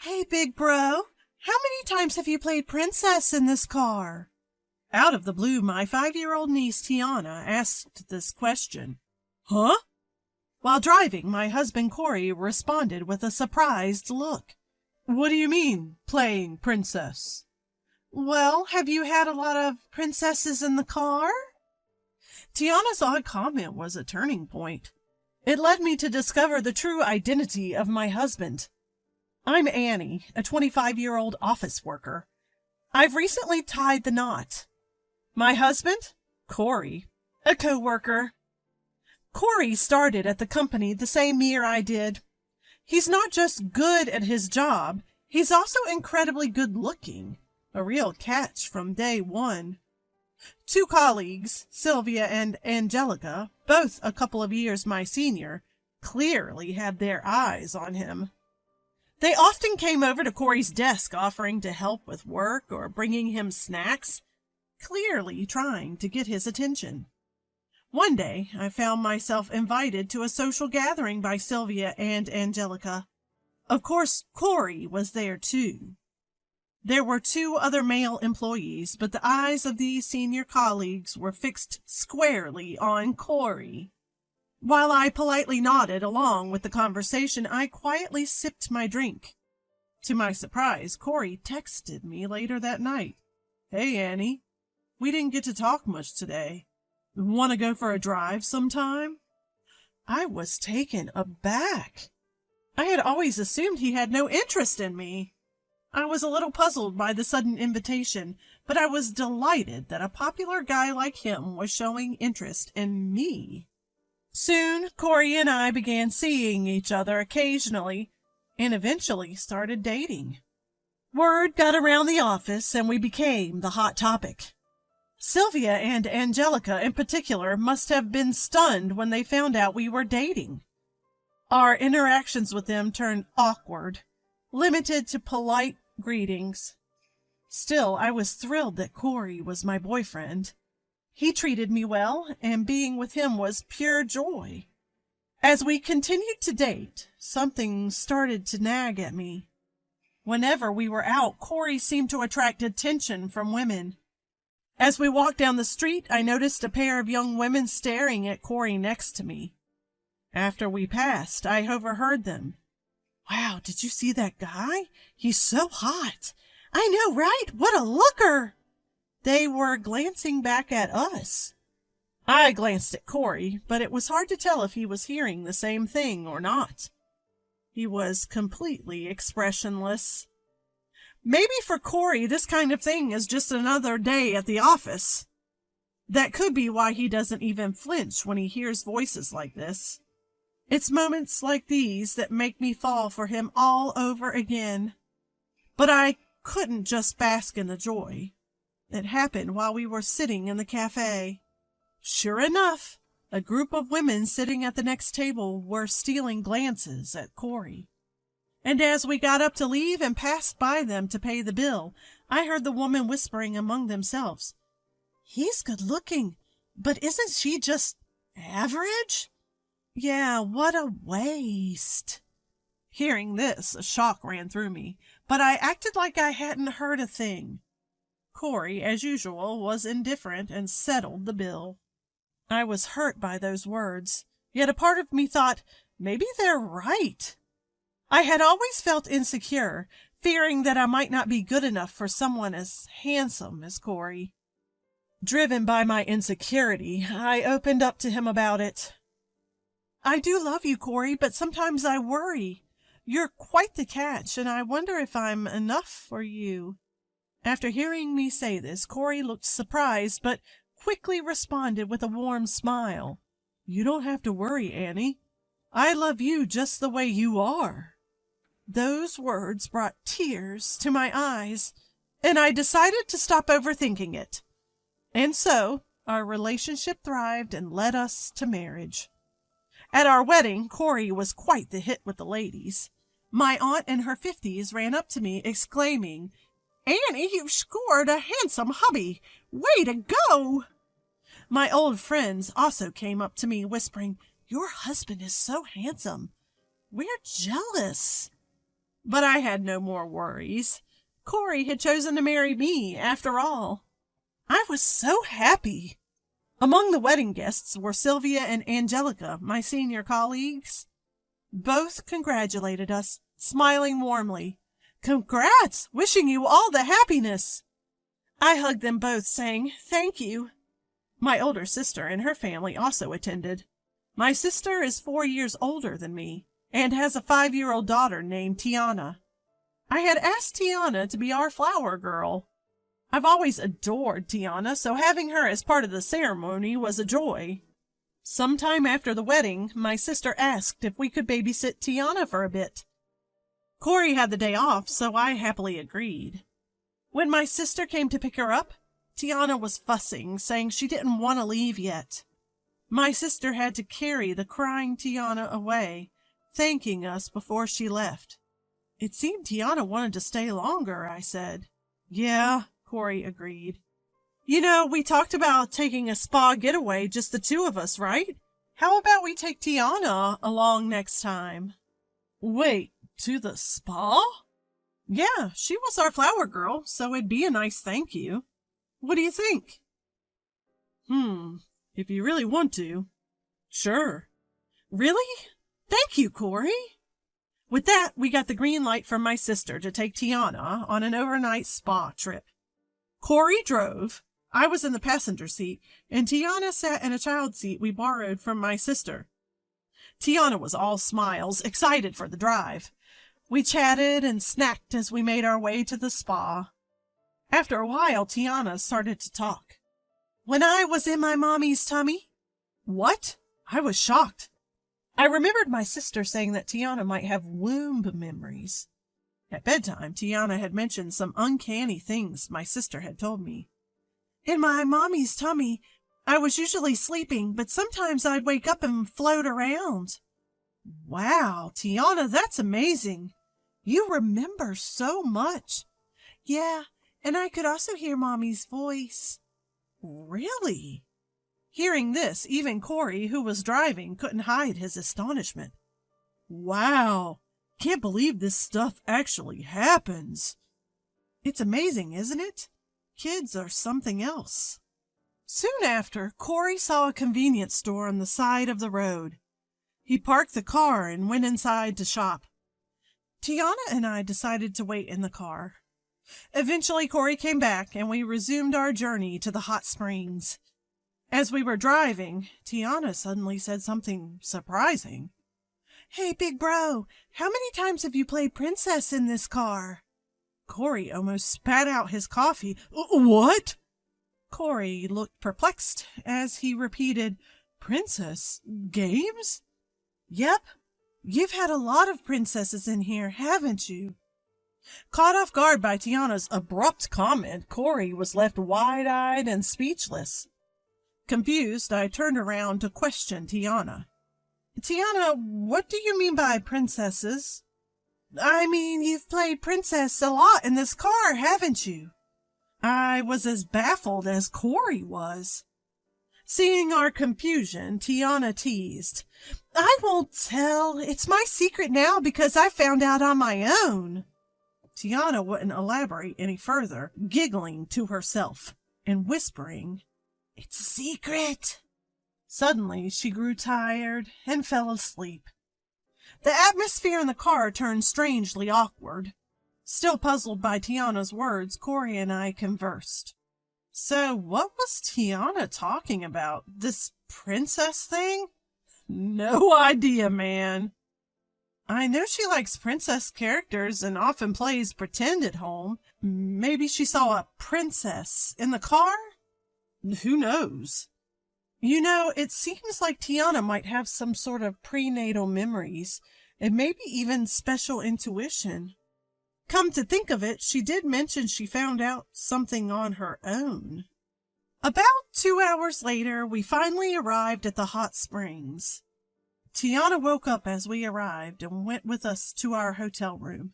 Hey, big bro, how many times have you played princess in this car? Out of the blue, my 5-year-old niece Tiana asked this question. Huh? While driving, my husband Corey responded with a surprised look. What do you mean, playing princess? Well, have you had a lot of princesses in the car? Tiana's odd comment was a turning point. It led me to discover the true identity of my husband. I'm Annie, a 25-year-old office worker. I've recently tied the knot. My husband? Corey, a co-worker. Corey started at the company the same year I did. He's not just good at his job, he's also incredibly good-looking. A real catch from day one. 2 colleagues, Sylvia and Angelica, both a couple of years my senior, clearly had their eyes on him. They often came over to Corey's desk offering to help with work or bringing him snacks, clearly trying to get his attention. One day, I found myself invited to a social gathering by Sylvia and Angelica. Of course, Corey was there too. There were 2 other male employees, but the eyes of these senior colleagues were fixed squarely on Corey. While I politely nodded along with the conversation, I quietly sipped my drink. To my surprise, Corey texted me later that night. Hey, Annie. We didn't get to talk much today. Want to go for a drive sometime? I was taken aback. I had always assumed he had no interest in me. I was a little puzzled by the sudden invitation, but I was delighted that a popular guy like him was showing interest in me. Soon, Corey and I began seeing each other occasionally and eventually started dating. Word got around the office and we became the hot topic. Sylvia and Angelica in particular must have been stunned when they found out we were dating. Our interactions with them turned awkward, limited to polite greetings. Still, I was thrilled that Corey was my boyfriend. He treated me well, and being with him was pure joy. As we continued to date, something started to nag at me. Whenever we were out, Corey seemed to attract attention from women. As we walked down the street, I noticed a pair of young women staring at Corey next to me. After we passed, I overheard them. Wow, did you see that guy? He's so hot. I know, right? What a looker! They were glancing back at us. I glanced at Corey, but it was hard to tell if he was hearing the same thing or not. He was completely expressionless. Maybe for Corey, this kind of thing is just another day at the office. That could be why he doesn't even flinch when he hears voices like this. It's moments like these that make me fall for him all over again. But I couldn't just bask in the joy. It happened while we were sitting in the cafe. Sure enough, a group of women sitting at the next table were stealing glances at Corey. And as we got up to leave and passed by them to pay the bill, I heard the woman whispering among themselves, He's good looking, but isn't she just average? Yeah, what a waste. Hearing this, a shock ran through me, but I acted like I hadn't heard a thing. Corey, as usual, was indifferent and settled the bill. I was hurt by those words, yet a part of me thought, maybe they're right. I had always felt insecure, fearing that I might not be good enough for someone as handsome as Corey. Driven by my insecurity, I opened up to him about it. I do love you, Corey, but sometimes I worry. You're quite the catch, and I wonder if I'm enough for you. After hearing me say this, Corey looked surprised, but quickly responded with a warm smile. You don't have to worry, Annie. I love you just the way you are. Those words brought tears to my eyes, and I decided to stop overthinking it. And so, our relationship thrived and led us to marriage. At our wedding, Corey was quite the hit with the ladies. My aunt in her 50s ran up to me, exclaiming, Annie, you've scored a handsome hubby. Way to go! My old friends also came up to me, whispering, Your husband is so handsome. We're jealous. But I had no more worries. Corey had chosen to marry me, after all. I was so happy. Among the wedding guests were Sylvia and Angelica, my senior colleagues. Both congratulated us, smiling warmly. Congrats! Wishing you all the happiness! I hugged them both, saying, thank you. My older sister and her family also attended. My sister is 4 years older than me, and has a 5-year-old daughter named Tiana. I had asked Tiana to be our flower girl. I've always adored Tiana, so having her as part of the ceremony was a joy. Sometime after the wedding, my sister asked if we could babysit Tiana for a bit. Corey had the day off, so I happily agreed. When my sister came to pick her up, Tiana was fussing, saying she didn't want to leave yet. My sister had to carry the crying Tiana away, thanking us before she left. It seemed Tiana wanted to stay longer, I said. Yeah, Corey agreed. You know, we talked about taking a spa getaway, just the two of us, right? How about we take Tiana along next time? Wait, to the spa? Yeah, she was our flower girl, so it'd be a nice thank you. What do you think? If you really want to. Sure. Really? Thank you, Corey. With that, we got the green light from my sister to take Tiana on an overnight spa trip. Corey drove. I was in the passenger seat, and Tiana sat in a child seat we borrowed from my sister. Tiana was all smiles, excited for the drive. We chatted and snacked as we made our way to the spa. After a while, Tiana started to talk. When I was in my mommy's tummy? What? I was shocked. I remembered my sister saying that Tiana might have womb memories. At bedtime, Tiana had mentioned some uncanny things my sister had told me. In my mommy's tummy, I was usually sleeping, but sometimes I'd wake up and float around. Wow, Tiana, that's amazing. You remember so much. Yeah, and I could also hear Mommy's voice. Really? Hearing this, even Corey, who was driving, couldn't hide his astonishment. Wow, can't believe this stuff actually happens. It's amazing, isn't it? Kids are something else. Soon after, Corey saw a convenience store on the side of the road. He parked the car and went inside to shop. Tiana and I decided to wait in the car. Eventually, Corey came back, and we resumed our journey to the hot springs. As we were driving, Tiana suddenly said something surprising. Hey, big bro, how many times have you played princess in this car? Corey almost spat out his coffee. What? Corey looked perplexed as he repeated, Princess games? Yep. You've had a lot of princesses in here, haven't you? Caught off guard by Tiana's abrupt comment, Corey was left wide-eyed and speechless. Confused, I turned around to question Tiana. Tiana, what do you mean by princesses? I mean, you've played princess a lot in this car, haven't you? I was as baffled as Corey was. Seeing our confusion, Tiana teased. I won't tell. It's my secret now because I found out on my own. Tiana wouldn't elaborate any further, giggling to herself and whispering, It's a secret. Suddenly, she grew tired and fell asleep. The atmosphere in the car turned strangely awkward. Still puzzled by Tiana's words, Corey and I conversed. So, what was Tiana talking about? This princess thing? No idea, man. I know she likes princess characters and often plays pretend at home. Maybe she saw a princess in the car? Who knows? You know, it seems like Tiana might have some sort of prenatal memories, and maybe even special intuition. Come to think of it, she did mention she found out something on her own. About 2 hours later, we finally arrived at the hot springs. Tiana woke up as we arrived and went with us to our hotel room.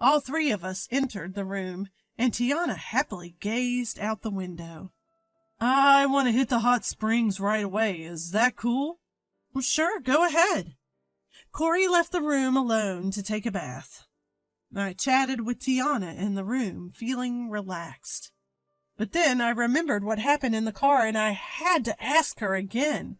All three of us entered the room, and Tiana happily gazed out the window. I want to hit the hot springs right away. Is that cool? Well, sure, go ahead. Corey left the room alone to take a bath. I chatted with Tiana in the room, feeling relaxed. But then I remembered what happened in the car, and I had to ask her again.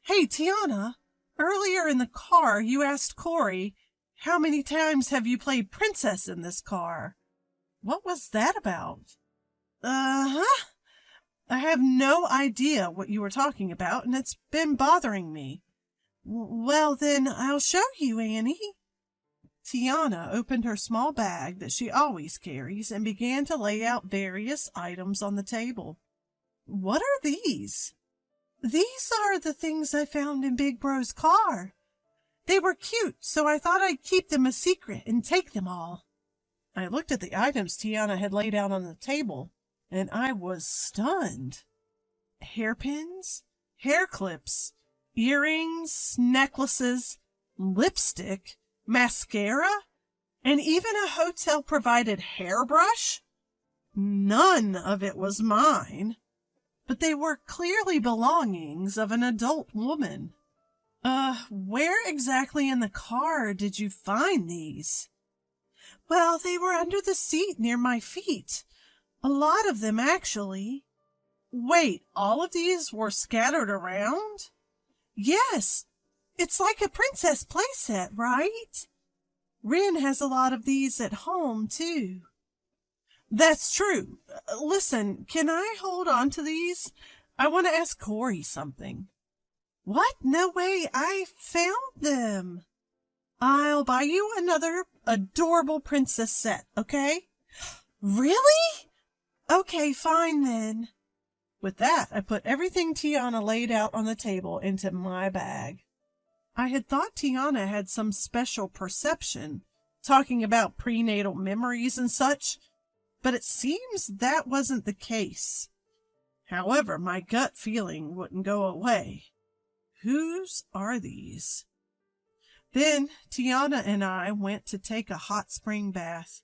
Hey, Tiana, earlier in the car you asked Corey, how many times have you played princess in this car? What was that about? Uh-huh. I have no idea what you were talking about, and it's been bothering me. Well, then, I'll show you, Annie. Tiana opened her small bag that she always carries and began to lay out various items on the table. What are these? These are the things I found in Big Bro's car. They were cute, so I thought I'd keep them a secret and take them all. I looked at the items Tiana had laid out on the table, and I was stunned. Hairpins, hair clips, earrings, necklaces, lipstick, mascara, and even a hotel-provided hairbrush. None of it was mine, but they were clearly belongings of an adult woman. Where exactly in the car did you find these? Well, they were under the seat near my feet. A lot of them, actually. Wait, all of these were scattered around? Yes, it's like a princess playset, right? Rin has a lot of these at home, too. That's true. Listen, can I hold on to these? I want to ask Corey something. What? No way, I found them. I'll buy you another adorable princess set, okay? Really? Okay, fine then. With that, I put everything Tiana laid out on the table into my bag. I had thought Tiana had some special perception, talking about prenatal memories and such, but it seems that wasn't the case. However, my gut feeling wouldn't go away. Whose are these? Then Tiana and I went to take a hot spring bath.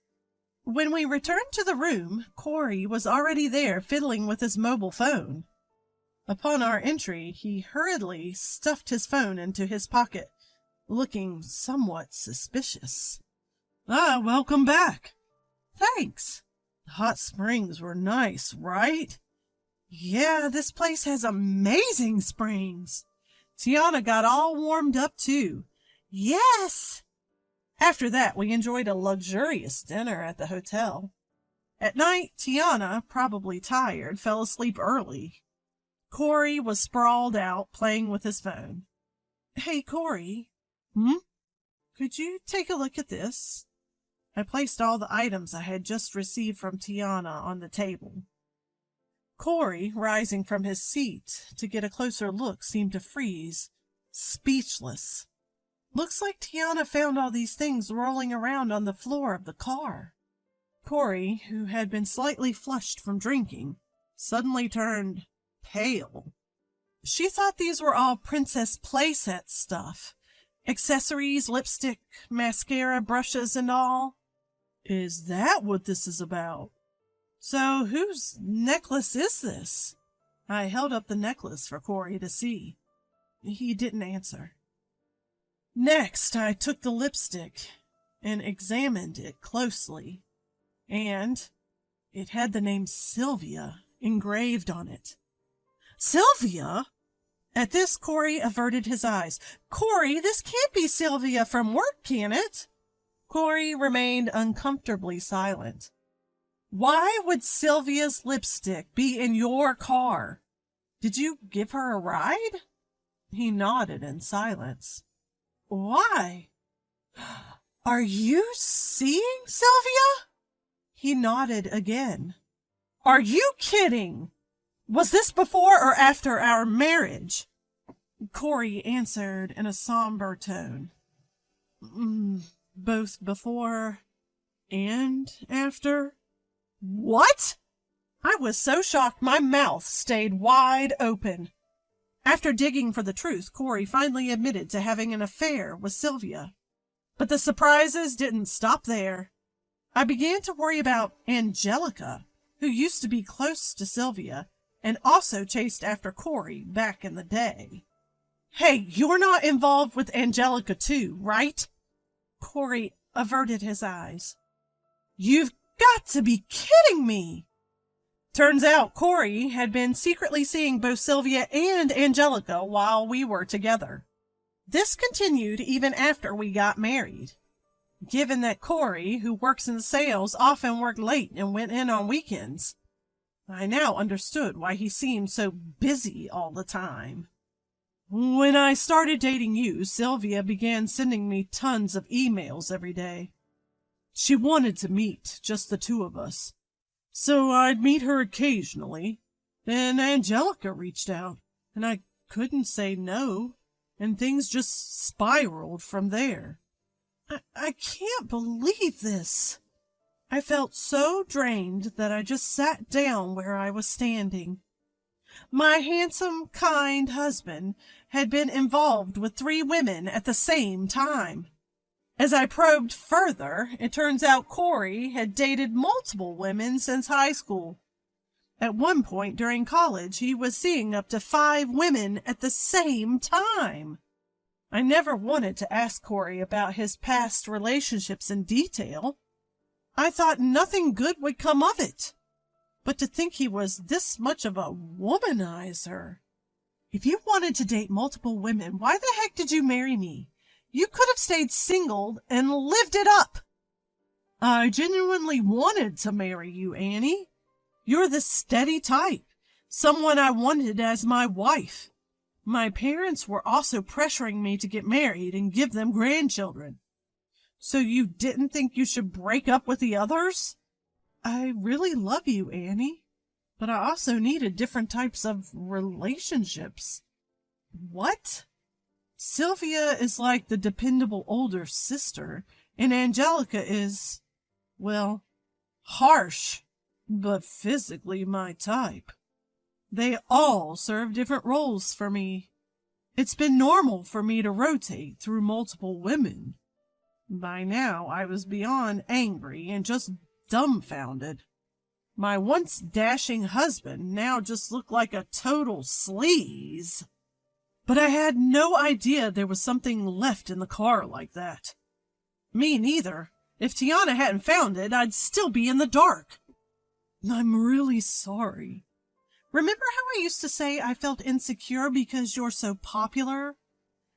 When we returned to the room, Corey was already there fiddling with his mobile phone. Upon our entry, he hurriedly stuffed his phone into his pocket, looking somewhat suspicious. Welcome back. Thanks. The hot springs were nice, right? Yeah, this place has amazing springs. Tiana got all warmed up, too. Yes! After that, we enjoyed a luxurious dinner at the hotel. At night, Tiana, probably tired, fell asleep early. Corey was sprawled out, playing with his phone. Hey, Corey. Could you take a look at this? I placed all the items I had just received from Tiana on the table. Corey, rising from his seat to get a closer look, seemed to freeze, speechless. Looks like Tiana found all these things rolling around on the floor of the car. Corey, who had been slightly flushed from drinking, suddenly turned pale. She thought these were all princess playset stuff. Accessories, lipstick, mascara, brushes, and all. Is that what this is about? So whose necklace is this? I held up the necklace for Corey to see. He didn't answer. Next, I took the lipstick and examined it closely, and it had the name Sylvia engraved on it. Sylvia? At this, Corey averted his eyes. Corey, this can't be Sylvia from work, can it? Corey remained uncomfortably silent. Why would Sylvia's lipstick be in your car? Did you give her a ride? He nodded in silence. Why? Are you seeing Sylvia? He nodded again. Are you kidding? Was this before or after our marriage? Corey answered in a somber tone. Both before and after. What? I was so shocked my mouth stayed wide open. After digging for the truth, Corey finally admitted to having an affair with Sylvia. But the surprises didn't stop there. I began to worry about Angelica, who used to be close to Sylvia, and also chased after Corey back in the day. Hey, you're not involved with Angelica too, right? Corey averted his eyes. You've got to be kidding me! Turns out Corey had been secretly seeing both Sylvia and Angelica while we were together. This continued even after we got married. Given that Corey, who works in sales, often worked late and went in on weekends, I now understood why he seemed so busy all the time. When I started dating you, Sylvia began sending me tons of emails every day. She wanted to meet, just the two of us. So I'd meet her occasionally. Then Angelica reached out, and I couldn't say no, and things just spiraled from there. I can't believe this. I felt so drained that I just sat down where I was standing. My handsome, kind husband had been involved with 3 women at the same time. As I probed further, it turns out Corey had dated multiple women since high school. At one point during college, he was seeing up to 5 women at the same time. I never wanted to ask Corey about his past relationships in detail. I thought nothing good would come of it. But to think he was this much of a womanizer. If you wanted to date multiple women, why the heck did you marry me? You could have stayed single and lived it up. I genuinely wanted to marry you, Annie. You're the steady type, someone I wanted as my wife. My parents were also pressuring me to get married and give them grandchildren. So you didn't think you should break up with the others? I really love you, Annie, but I also needed different types of relationships. What? Sylvia is like the dependable older sister, and Angelica is, well, harsh, but physically my type. They all serve different roles for me. It's been normal for me to rotate through multiple women. By now, I was beyond angry and just dumbfounded. My once dashing husband now just looked like a total sleaze. But I had no idea there was something left in the car like that. Me neither. If Tiana hadn't found it, I'd still be in the dark. I'm really sorry. Remember how I used to say I felt insecure because you're so popular?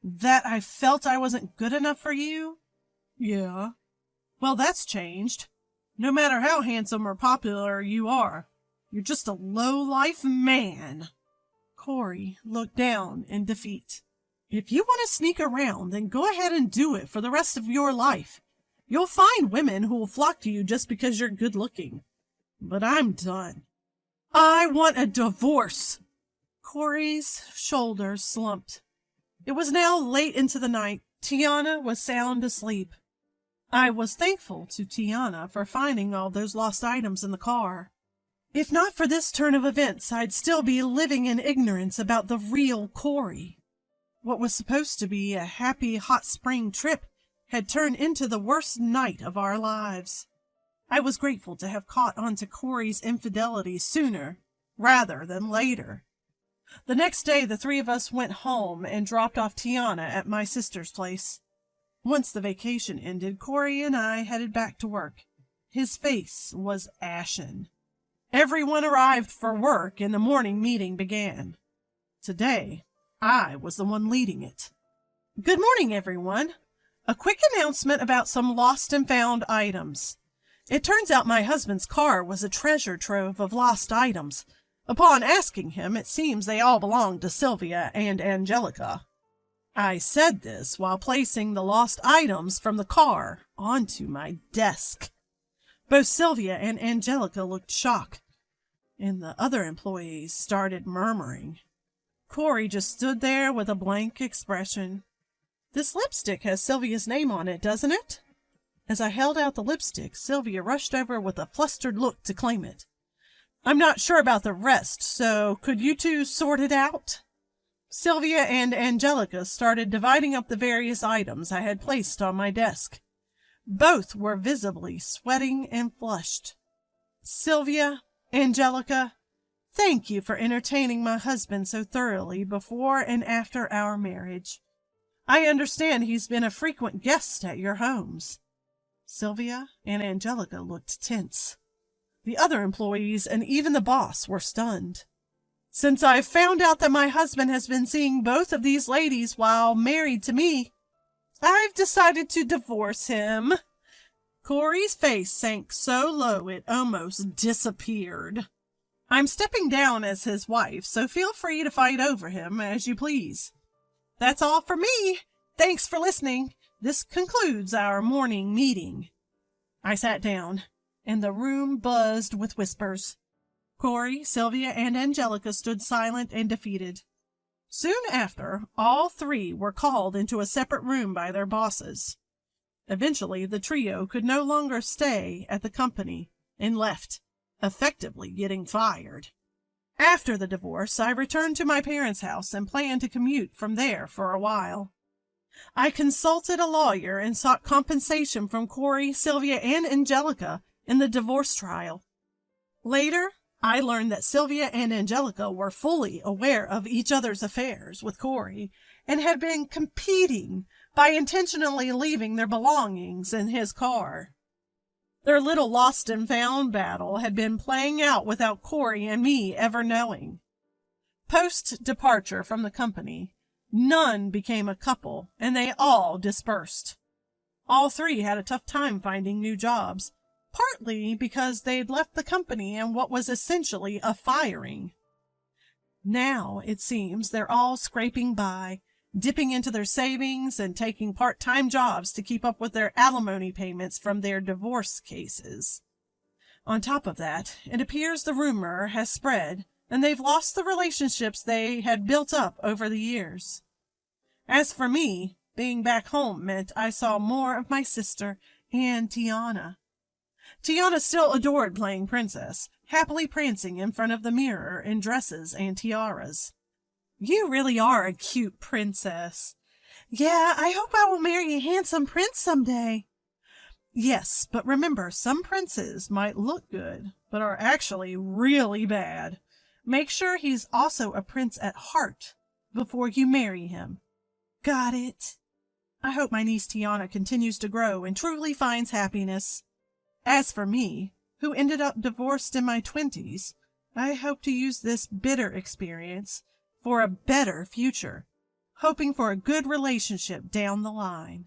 That I felt I wasn't good enough for you? Yeah. Well, that's changed. No matter how handsome or popular you are, you're just a low-life man. Corey looked down in defeat. If you want to sneak around, then go ahead and do it for the rest of your life. You'll find women who will flock to you just because you're good-looking. But I'm done. I want a divorce. Corey's shoulders slumped. It was now late into the night. Tiana was sound asleep. I was thankful to Tiana for finding all those lost items in the car. If not for this turn of events, I'd still be living in ignorance about the real Corey. What was supposed to be a happy hot spring trip had turned into the worst night of our lives. I was grateful to have caught on to Corey's infidelity sooner rather than later. The next day, the 3 of us went home and dropped off Tiana at my sister's place. Once the vacation ended, Corey and I headed back to work. His face was ashen. Everyone arrived for work and the morning meeting began. Today, I was the one leading it. Good morning, everyone. A quick announcement about some lost and found items. It turns out my husband's car was a treasure trove of lost items. Upon asking him, it seems they all belonged to Sylvia and Angelica. I said this while placing the lost items from the car onto my desk. Both Sylvia and Angelica looked shocked, and the other employees started murmuring. Corey just stood there with a blank expression. This lipstick has Sylvia's name on it, doesn't it? As I held out the lipstick, Sylvia rushed over with a flustered look to claim it. I'm not sure about the rest, so could you two sort it out? Sylvia and Angelica started dividing up the various items I had placed on my desk. Both were visibly sweating and flushed. Sylvia, Angelica, thank you for entertaining my husband so thoroughly before and after our marriage. I understand he's been a frequent guest at your homes. Sylvia and Angelica looked tense. The other employees and even the boss were stunned. Since I've found out that my husband has been seeing both of these ladies while married to me, I've decided to divorce him. Corey's face sank so low it almost disappeared. I'm stepping down as his wife, so feel free to fight over him as you please. That's all for me. Thanks for listening. This concludes our morning meeting. I sat down, and the room buzzed with whispers. Corey, Sylvia, and Angelica stood silent and defeated. Soon after, all three were called into a separate room by their bosses. Eventually, the trio could no longer stay at the company and left, effectively getting fired. After the divorce, I returned to my parents' house and planned to commute from there for a while. I consulted a lawyer and sought compensation from Corey, Sylvia, and Angelica in the divorce trial. Later, I learned that Sylvia and Angelica were fully aware of each other's affairs with Corey and had been competing by intentionally leaving their belongings in his car. Their little lost and found battle had been playing out without Corey and me ever knowing. Post-departure from the company, none became a couple, and they all dispersed. All three had a tough time finding new jobs, partly because they'd left the company in what was essentially a firing. Now, it seems, they're all scraping by, dipping into their savings and taking part-time jobs to keep up with their alimony payments from their divorce cases. On top of that, it appears the rumor has spread, and they've lost the relationships they had built up over the years. As for me, being back home meant I saw more of my sister and Tiana. Tiana still adored playing princess, happily prancing in front of the mirror in dresses and tiaras. You really are a cute princess. Yeah, I hope I will marry a handsome prince someday. Yes, but remember, some princes might look good, but are actually really bad. Make sure he's also a prince at heart before you marry him. Got it. I hope my niece Tiana continues to grow and truly finds happiness. As for me, who ended up divorced in my 20s, I hope to use this bitter experience for a better future, hoping for a good relationship down the line.